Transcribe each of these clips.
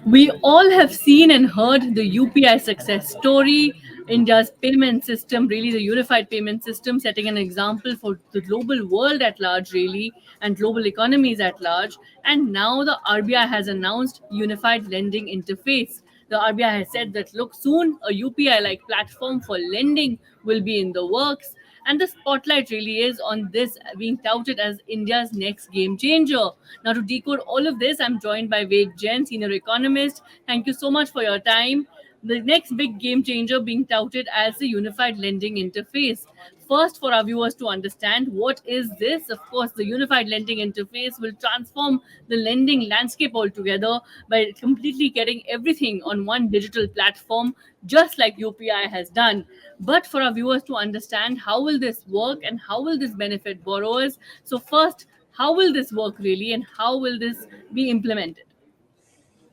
We all have seen and heard the UPI success story, India's payment system, really the unified payment system, setting an example for the global world at large, really, and global economies at large. And now the RBI has announced unified lending interface. The RBI has said that look, soon a UPI like platform for lending will be in the works. And the spotlight really is on this being touted as India's next game changer. Now, to decode all of this, I'm joined by Ved Jain, Senior Economist. Thank you so much for your time. The next big game changer being touted as the unified lending interface. First, for our viewers to understand, what is this? Of course, the unified lending interface will transform the lending landscape altogether by completely getting everything on one digital platform, just like UPI has done. But for our viewers to understand, how will this work and how will this benefit borrowers? So, first, how will this work really and how will this be implemented?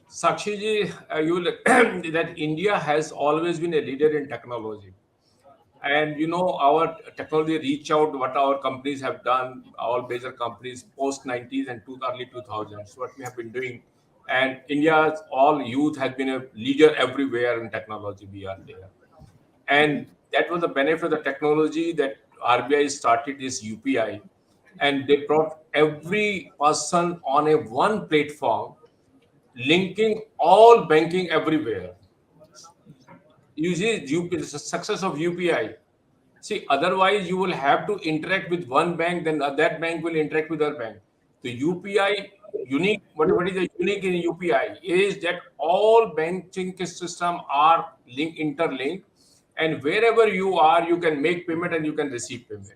Sakshi ji, you will that India has always been a leader in technology. And our technology reach out what our companies have done, all major companies post 90s and early 2000s, what we have been doing. And India's all youth has been a leader everywhere in technology. We are there. And that was the benefit of the technology that RBI started this UPI. And they brought every person on a one platform linking all banking everywhere. You see, the success of UPI. See, otherwise you will have to interact with one bank, then that bank will interact with other bank. The UPI unique, what is the unique in UPI is that all banking system are interlinked, and wherever you are, you can make payment and you can receive payment.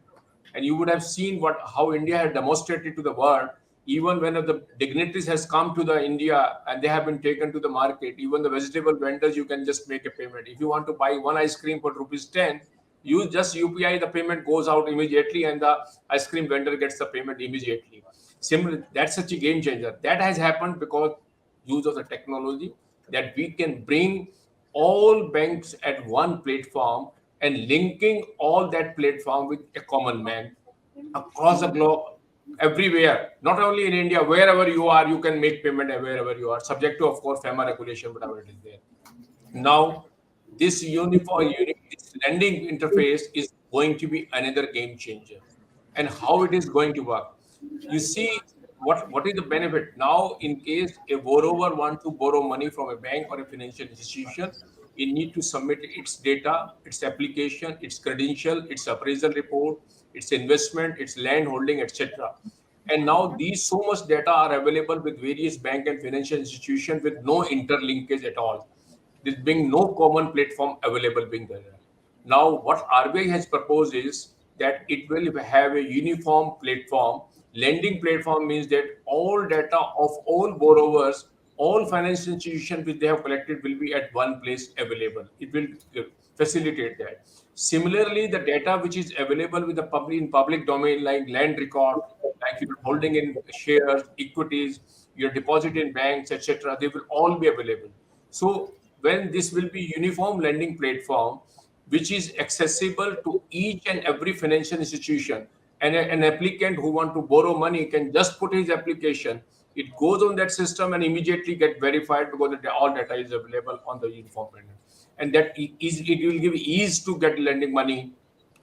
And you would have seen how India had demonstrated to the world. Even when the dignitaries has come to the India and they have been taken to the market, even the vegetable vendors, you can just make a payment. If you want to buy one ice cream for rupees 10, you just UPI, the payment goes out immediately and the ice cream vendor gets the payment immediately. Similarly, that's such a game changer. That has happened because use of the technology, that we can bring all banks at one platform and linking all that platform with a common man across the globe, everywhere, not only in India, wherever you are, you can make payment wherever you are, subject to, of course, FEMA regulation, whatever it is there. Now, this this lending interface is going to be another game changer. And how it is going to work. You see, what is the benefit? Now, in case a borrower wants to borrow money from a bank or a financial institution, it need to submit its data, its application, its credential, its appraisal report, its investment, its land holding, etc. And now these so much data are available with various bank and financial institutions with no interlinkage at all. There being no common platform available being there. Now, what RBI has proposed is that it will have a uniform platform. Lending platform means that all data of all borrowers, all financial institutions which they have collected will be at one place available. It will facilitate that. Similarly, the data which is available with the public domain, like land record, like your holding in shares, equities, your deposit in banks, etc., they will all be available. So when this will be uniform lending platform, which is accessible to each and every financial institution, and an applicant who want to borrow money can just put his application. It goes on that system and immediately get verified because all data is available on the uniform platform, and it will give ease to get lending money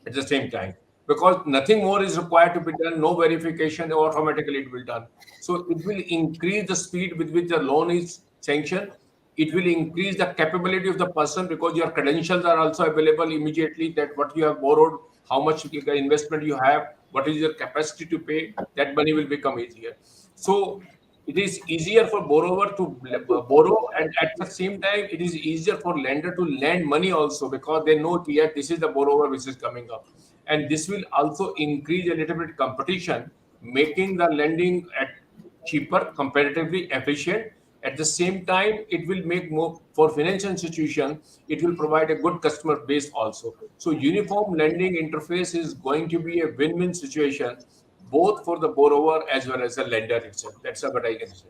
at the same time, because nothing more is required to be done, no verification, automatically it will done. So it will increase the speed with which the loan is sanctioned. It will increase the capability of the person because your credentials are also available immediately, that what you have borrowed, how much investment you have, what is your capacity to pay, that money will become easier. So it is easier for borrower to borrow, and at the same time it is easier for lender to lend money also, because they know here this is the borrower which is coming up. And this will also increase a little bit competition, making the lending at cheaper, comparatively efficient. At the same time, it will make more for financial institution. It will provide a good customer base also. So uniform lending interface is going to be a win-win situation, both for the borrower as well as the lender itself. That's what I can say.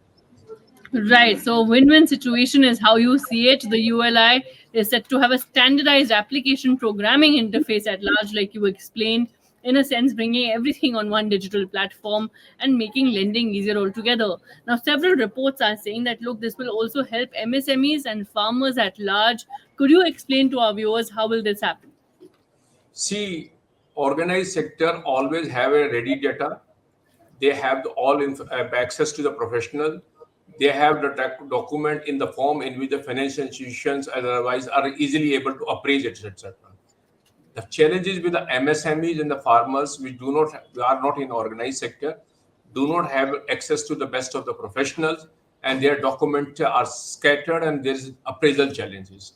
Right. So win-win situation is how you see it. The ULI is set to have a standardized application programming interface at large, like you explained. in a sense, bringing everything on one digital platform and making lending easier altogether. Now, several reports are saying that, look, this will also help MSMEs and farmers at large. Could you explain to our viewers how will this happen? See, organized sector always have a ready data. They have access to the professional. They have the document in the form in which the financial institutions otherwise are easily able to appraise it, etc. The challenges with the MSMEs and the farmers, which we are not in organized sector, do not have access to the best of the professionals, and their documents are scattered, and there is appraisal challenges.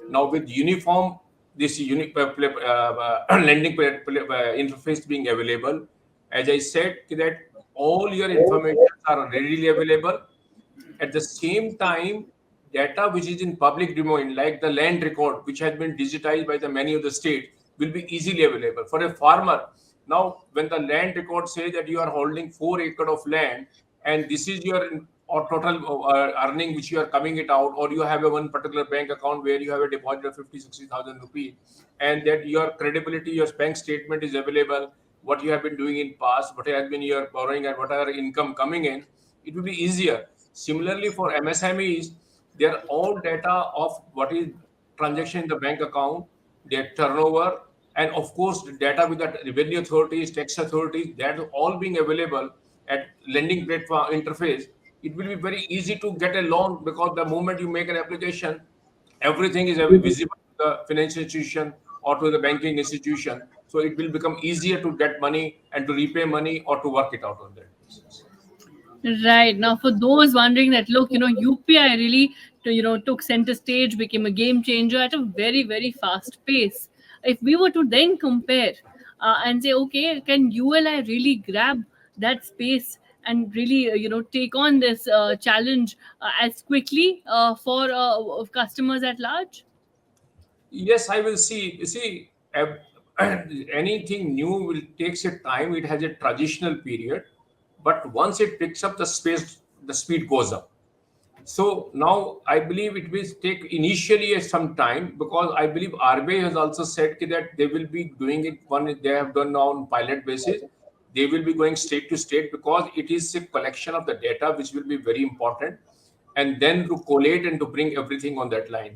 Now, with uniform this lending interface being available, as I said, that all your information are readily available. At the same time, data which is in public domain, like the land record, which has been digitized by the many of the states, will be easily available for a farmer. Now, when the land record says that you are holding 4 acres of land, and this is your or total earning which you are coming it out, or you have a one particular bank account where you have a deposit of 50, 60,000 rupees, and that your credibility, your bank statement is available, what you have been doing in past, what has been your borrowing, and what are income coming in, it will be easier. Similarly, for MSMEs, they are all data of what is transaction in the bank account, their turnover, and of course, the data with the revenue authorities, tax authorities, that all being available at lending platform interface. It will be very easy to get a loan because the moment you make an application, everything is visible to the financial institution or to the banking institution. So it will become easier to get money and to repay money or to work it out on that basis. Right. Now, for those wondering that, look, UPI really, took center stage, became a game changer at a very, very fast pace. If we were to then compare and say, okay, can ULI really grab that space and really, take on this challenge as quickly for customers at large? Yes, I will see. You see, anything new will takes a time. It has a transitional period, but once it picks up the space, the speed goes up. So now I believe it will take initially some time because I believe RBI has also said that they will be doing it one they have done now on pilot basis. They will be going state to state because it is a collection of the data which will be very important, and then to collate and to bring everything on that line.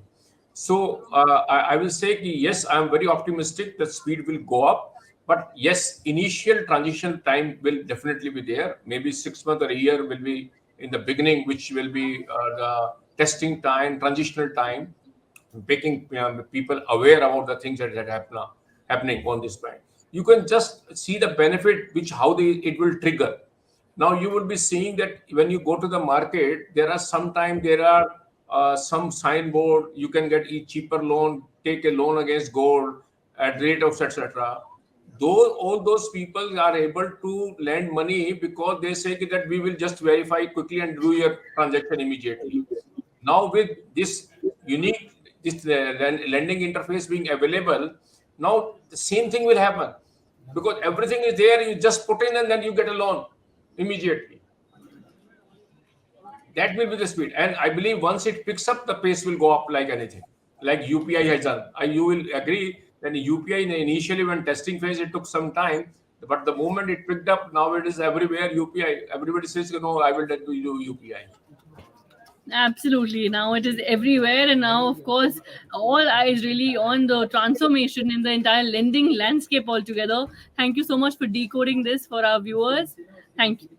So I will say yes, I am very optimistic that speed will go up. But yes, initial transition time will definitely be there. Maybe 6 months or a year will be in the beginning, which will be the testing time, transitional time, making people aware about the things that happening on this bank. You can just see the benefit, which how it will trigger. Now you will be seeing that when you go to the market, there are some signboard. You can get a cheaper loan, take a loan against gold at rate of etc. Those all those people are able to lend money because they say that we will just verify quickly and do your transaction immediately. Now with this unique lending interface being available, now the same thing will happen because everything is there. You just put in and then you get a loan immediately. That will be the speed, and I believe once it picks up, the pace will go up like anything, like UPI has done. You will agree that UPI initially when testing phase it took some time, but the moment it picked up, now it is everywhere. UPI, everybody says, I will do UPI. Absolutely. Now it is everywhere, and now, of course, all eyes really on the transformation in the entire lending landscape altogether. Thank you so much for decoding this for our viewers. Thank you.